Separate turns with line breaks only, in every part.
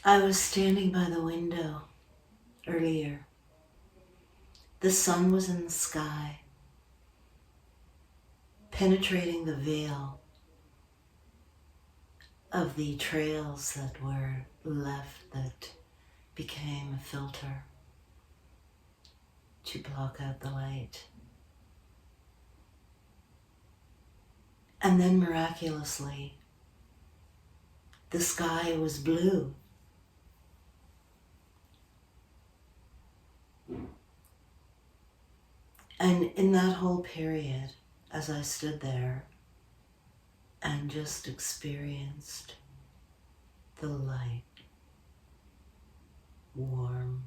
I was standing by the window earlier. The sun was in the sky, penetrating the veil of the trails that were left that became a filter to block out the light. And then miraculously, the sky was blue. And in that whole period, as I stood there and just experienced the light, warm,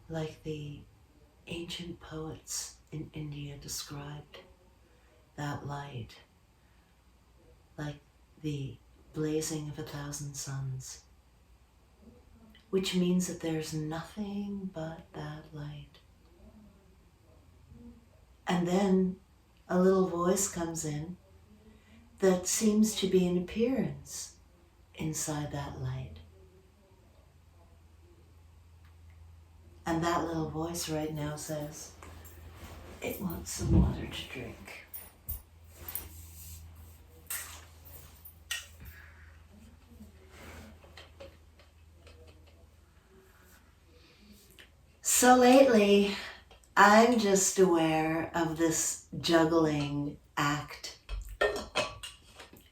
like the ancient poets in India described that light, like the blazing of 1,000 suns, which means that there's nothing but that light. And then a little voice comes in that seems to be an appearance inside that light. And that little voice right now says, it wants some water to drink. So lately, I'm just aware of this juggling act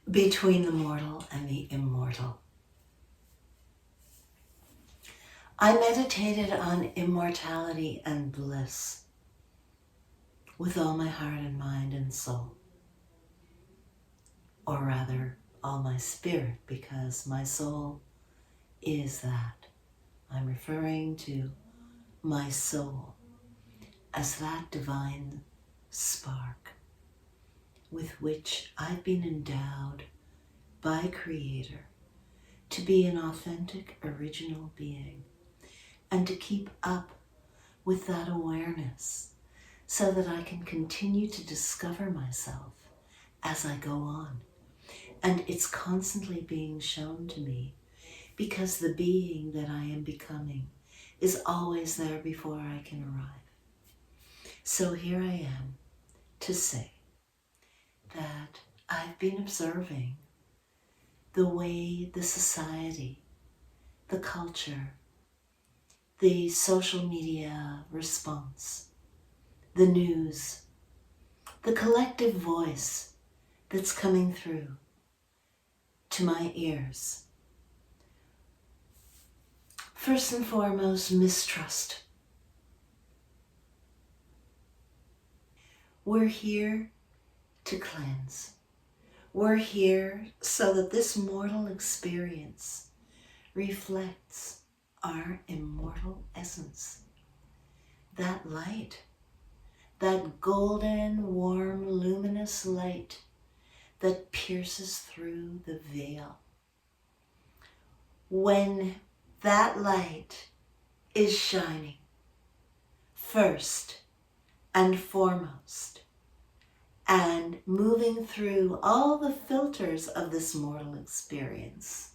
between the mortal and the immortal. I meditated on immortality and bliss with all my heart and mind and soul. Or rather, all my spirit, because my soul is that. I'm referring to my soul as that divine spark with which I've been endowed by Creator to be an authentic, original being and to keep up with that awareness so that I can continue to discover myself as I go on. And it's constantly being shown to me because the being that I am becoming is always there before I can arrive. So here I am to say that I've been observing the way the society, the culture, the social media response, the news, the collective voice that's coming through to my ears. First and foremost, mistrust. We're here to cleanse. We're here so that this mortal experience reflects our immortal essence. That light, that golden, warm, luminous light that pierces through the veil. When that light is shining, first and foremost, and moving through all the filters of this mortal experience,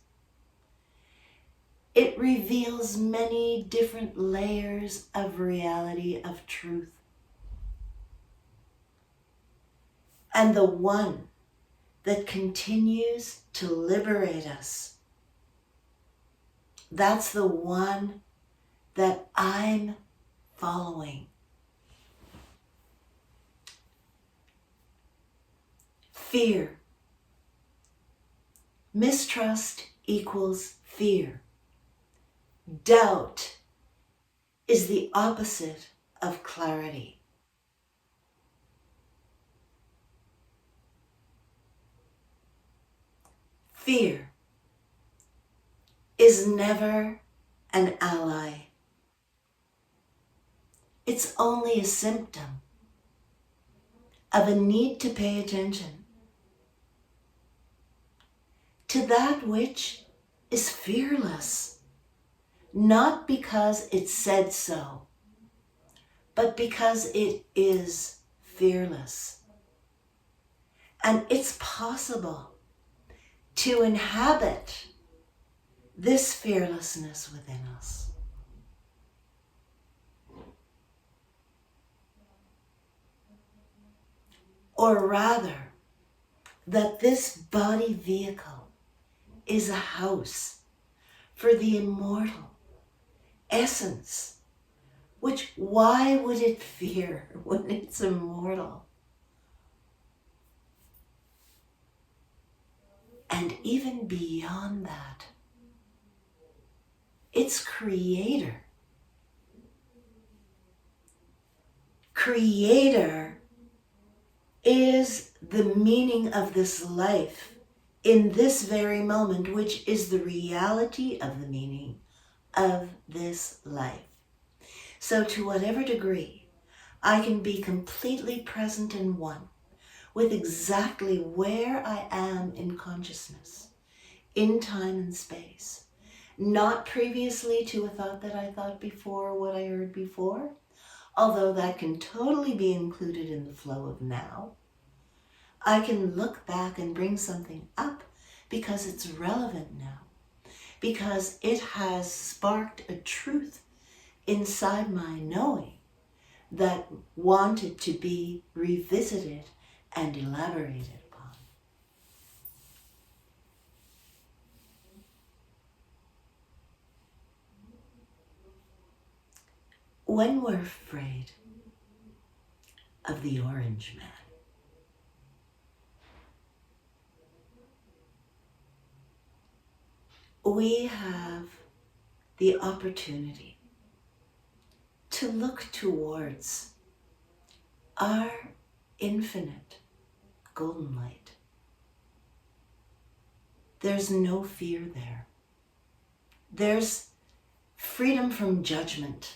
it reveals many different layers of reality, of truth. And the one that continues to liberate us, that's the one that I'm following. Fear. Mistrust equals fear. Doubt is the opposite of clarity. Fear is never an ally. It's only a symptom of a need to pay attention to that which is fearless, not because it said so, but because it is fearless. And it's possible to inhabit this fearlessness within us. Or rather, that this body vehicle is a house for the immortal essence, which why would it fear when it's immortal? And even beyond that, its creator. Creator is the meaning of this life in this very moment, which is the reality of the meaning of this life. So to whatever degree I can be completely present in one with exactly where I am in consciousness, in time and space, not previously to a thought that I thought before, what I heard before, although that can totally be included in the flow of now. I can look back and bring something up because it's relevant now, because it has sparked a truth inside my knowing that wanted to be revisited and elaborated upon. When we're afraid of the orange man, we have the opportunity to look towards our infinite golden light. There's no fear there. There's freedom from judgment.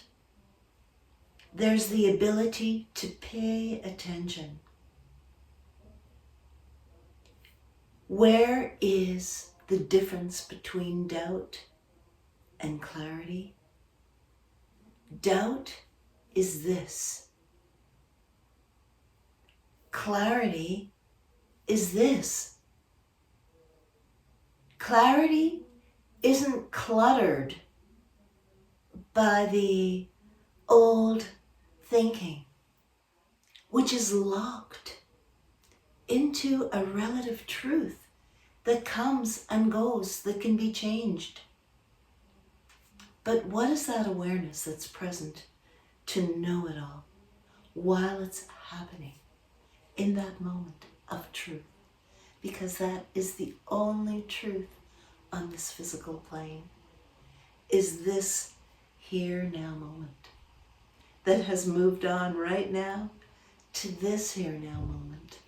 There's the ability to pay attention. Where is the difference between doubt and clarity? Doubt is this. Clarity is this. Clarity isn't cluttered by the old thinking, which is locked into a relative truth that comes and goes, that can be changed. But what is that awareness that's present to know it all while it's happening in that moment of truth? Because that is the only truth on this physical plane, is this here now moment that has moved on right now to this here now moment.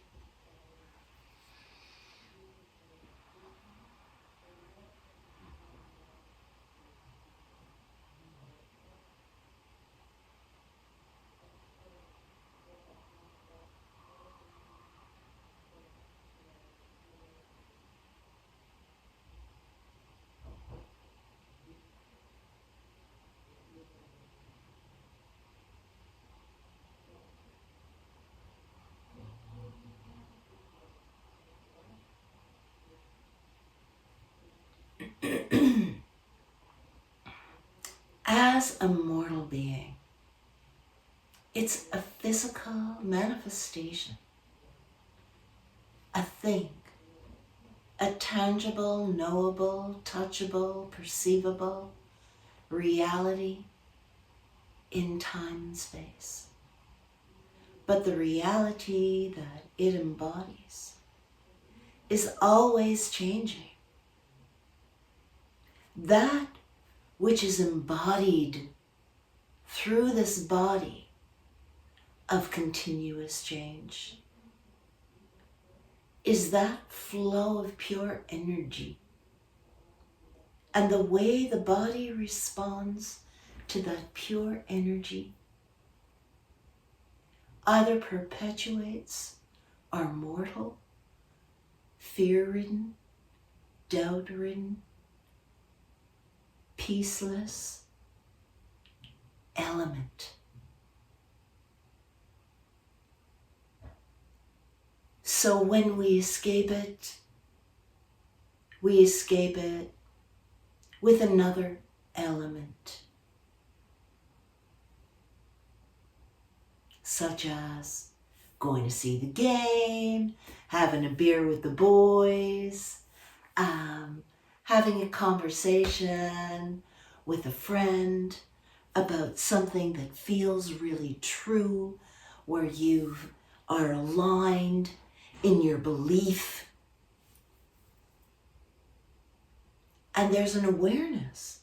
As a mortal being, it's a physical manifestation, a thing, a tangible, knowable, touchable, perceivable reality in time and space. But the reality that it embodies is always changing. That which is embodied through this body of continuous change is that flow of pure energy. And the way the body responds to that pure energy either perpetuates our mortal, fear-ridden, doubt-ridden, peaceless element. So when we escape it with another element, such as going to see the game, having a beer with the boys, having a conversation with a friend about something that feels really true, where you are aligned in your belief. And there's an awareness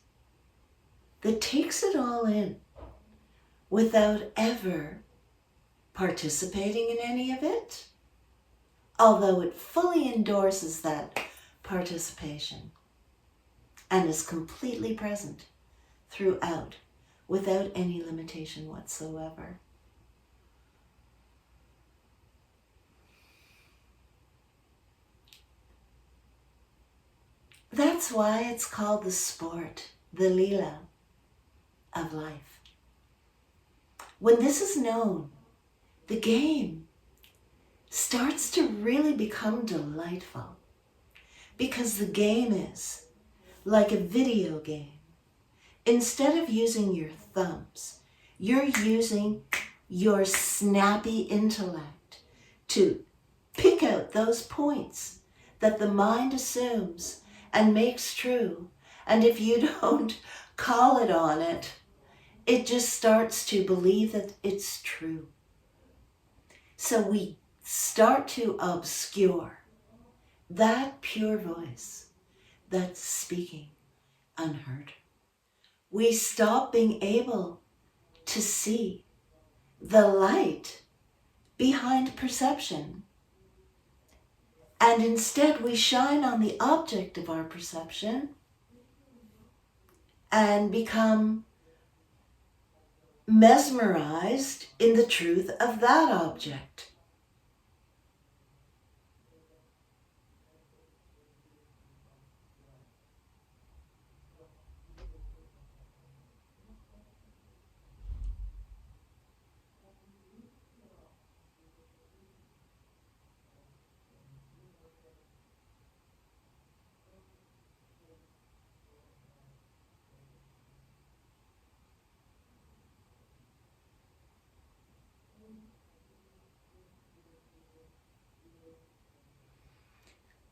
that takes it all in without ever participating in any of it, although it fully endorses that participation and is completely present throughout without any limitation whatsoever. That's why it's called the sport, the Leela of life. When this is known, the game starts to really become delightful, because the game is like a video game. Instead of using your thumbs, you're using your snappy intellect to pick out those points that the mind assumes and makes true. And if you don't call it on it, it just starts to believe that it's true. So we start to obscure that pure voice that's speaking unheard. We stop being able to see the light behind perception. And instead we shine on the object of our perception and become mesmerized in the truth of that object.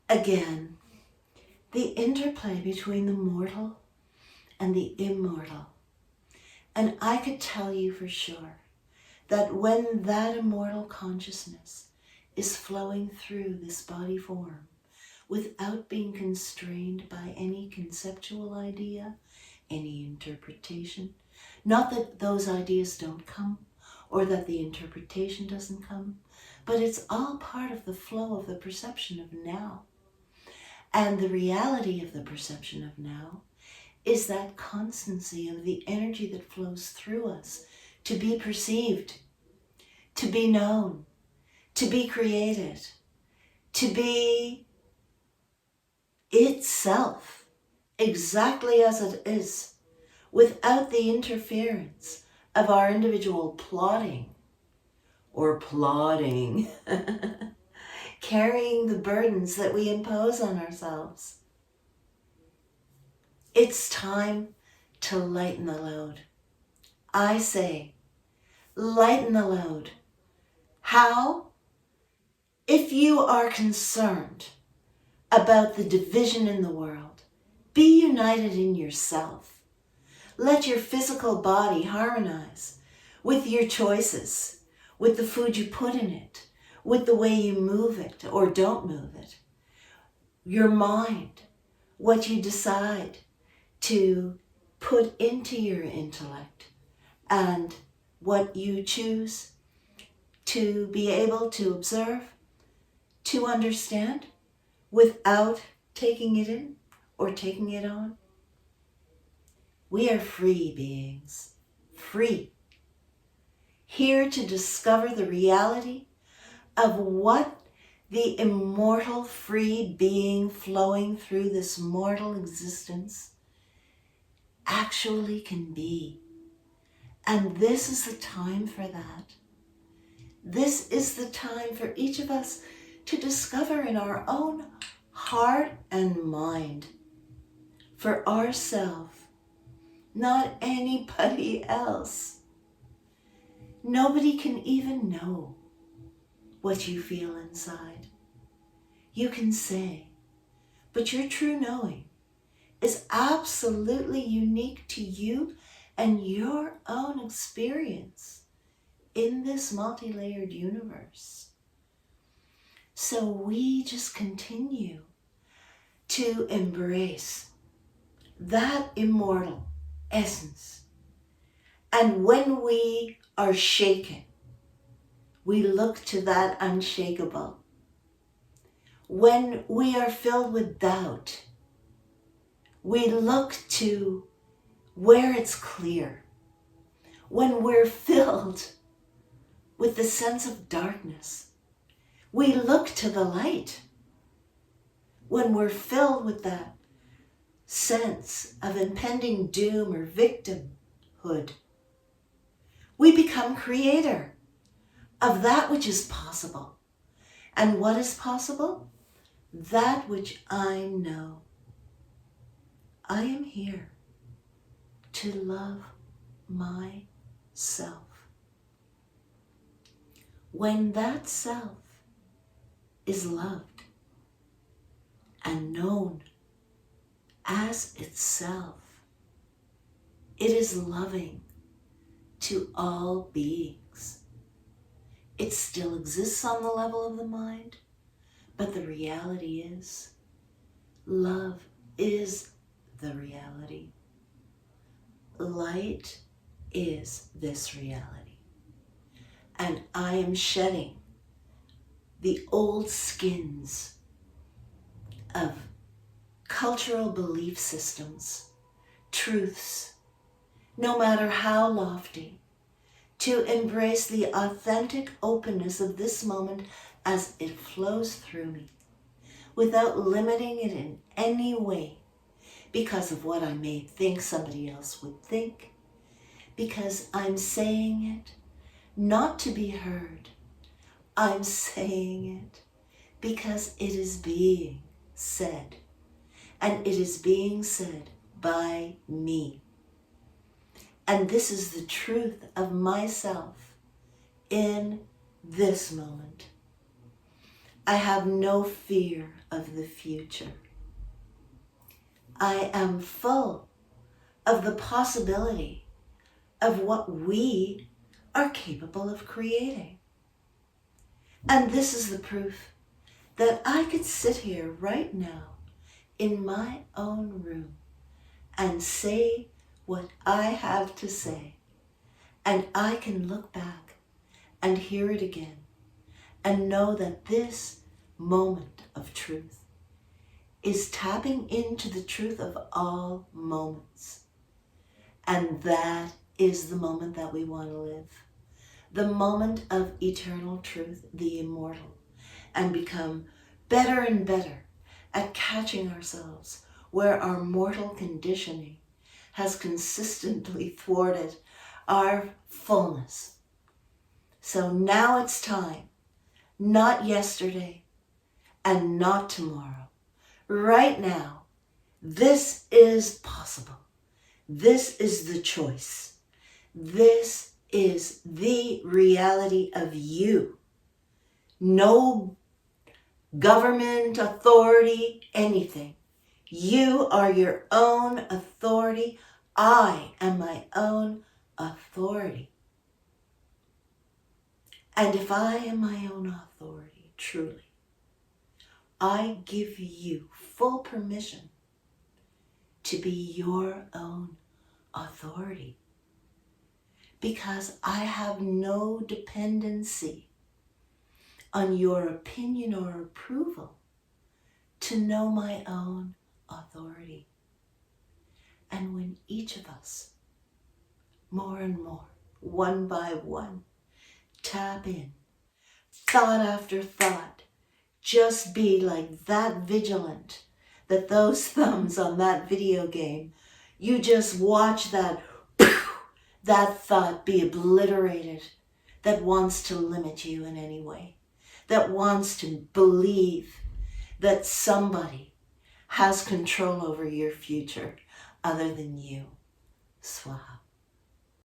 Again, the interplay between the mortal and the immortal. And I could tell you for sure that when that immortal consciousness is flowing through this body form without being constrained by any conceptual idea, any interpretation, not that those ideas don't come or that the interpretation doesn't come, but it's all part of the flow of the perception of now. And the reality of the perception of now is that constancy of the energy that flows through us to be perceived, to be known, to be created, to be itself exactly as it is, without the interference of our individual plotting or plodding, carrying the burdens that we impose on ourselves. It's time to lighten the load. I say, lighten the load. How? If you are concerned about the division in the world, be united in yourself. Let your physical body harmonize with your choices, with the food you put in it, with the way you move it or don't move it. Your mind, what you decide to put into your intellect, and what you choose to be able to observe, to understand without taking it in or taking it on. We are free beings, free, here to discover the reality of what the immortal free being flowing through this mortal existence actually can be. And this is the time for that. This is the time for each of us to discover in our own heart and mind for ourselves, not anybody else. Nobody can even know what you feel inside. You can say, but your true knowing is absolutely unique to you and your own experience in this multi-layered universe. So we just continue to embrace that immortal essence. And when we are shaken, we look to that unshakable. When we are filled with doubt, we look to where it's clear. When we're filled with the sense of darkness, we look to the light. When we're filled with that sense of impending doom or victimhood, we become creator of that which is possible. And what is possible? That which I know. I am here to love myself. When that self is loved and known as itself, it is loving to all beings. It still exists on the level of the mind, but the reality is, love is the reality. Light is this reality. And I am shedding the old skins of cultural belief systems, truths, no matter how lofty, to embrace the authentic openness of this moment as it flows through me, without limiting it in any way because of what I may think somebody else would think, because I'm saying it not to be heard. I'm saying it because it is being said, and it is being said by me. And this is the truth of myself in this moment. I have no fear of the future. I am full of the possibility of what we are capable of creating. And this is the proof that I could sit here right now in my own room and say what I have to say. And I can look back and hear it again and know that this moment of truth is tapping into the truth of all moments. And that is the moment that we want to live. The moment of eternal truth, the immortal, and become better and better at catching ourselves where our mortal conditioning has consistently thwarted our fullness. So now it's time, not yesterday and not tomorrow. Right now, this is possible. This is the choice. This is the reality of you. No government, authority, anything. You are your own authority. I am my own authority. And if I am my own authority, truly, I give you full permission to be your own authority, because I have no dependency on your opinion or approval to know my own authority. And when each of us, more and more, one by one, tap in, thought after thought, just be like that vigilant, that those thumbs on that video game, you just watch that thought be obliterated that wants to limit you in any way. that wants to believe that somebody has control over your future other than you. Swaha.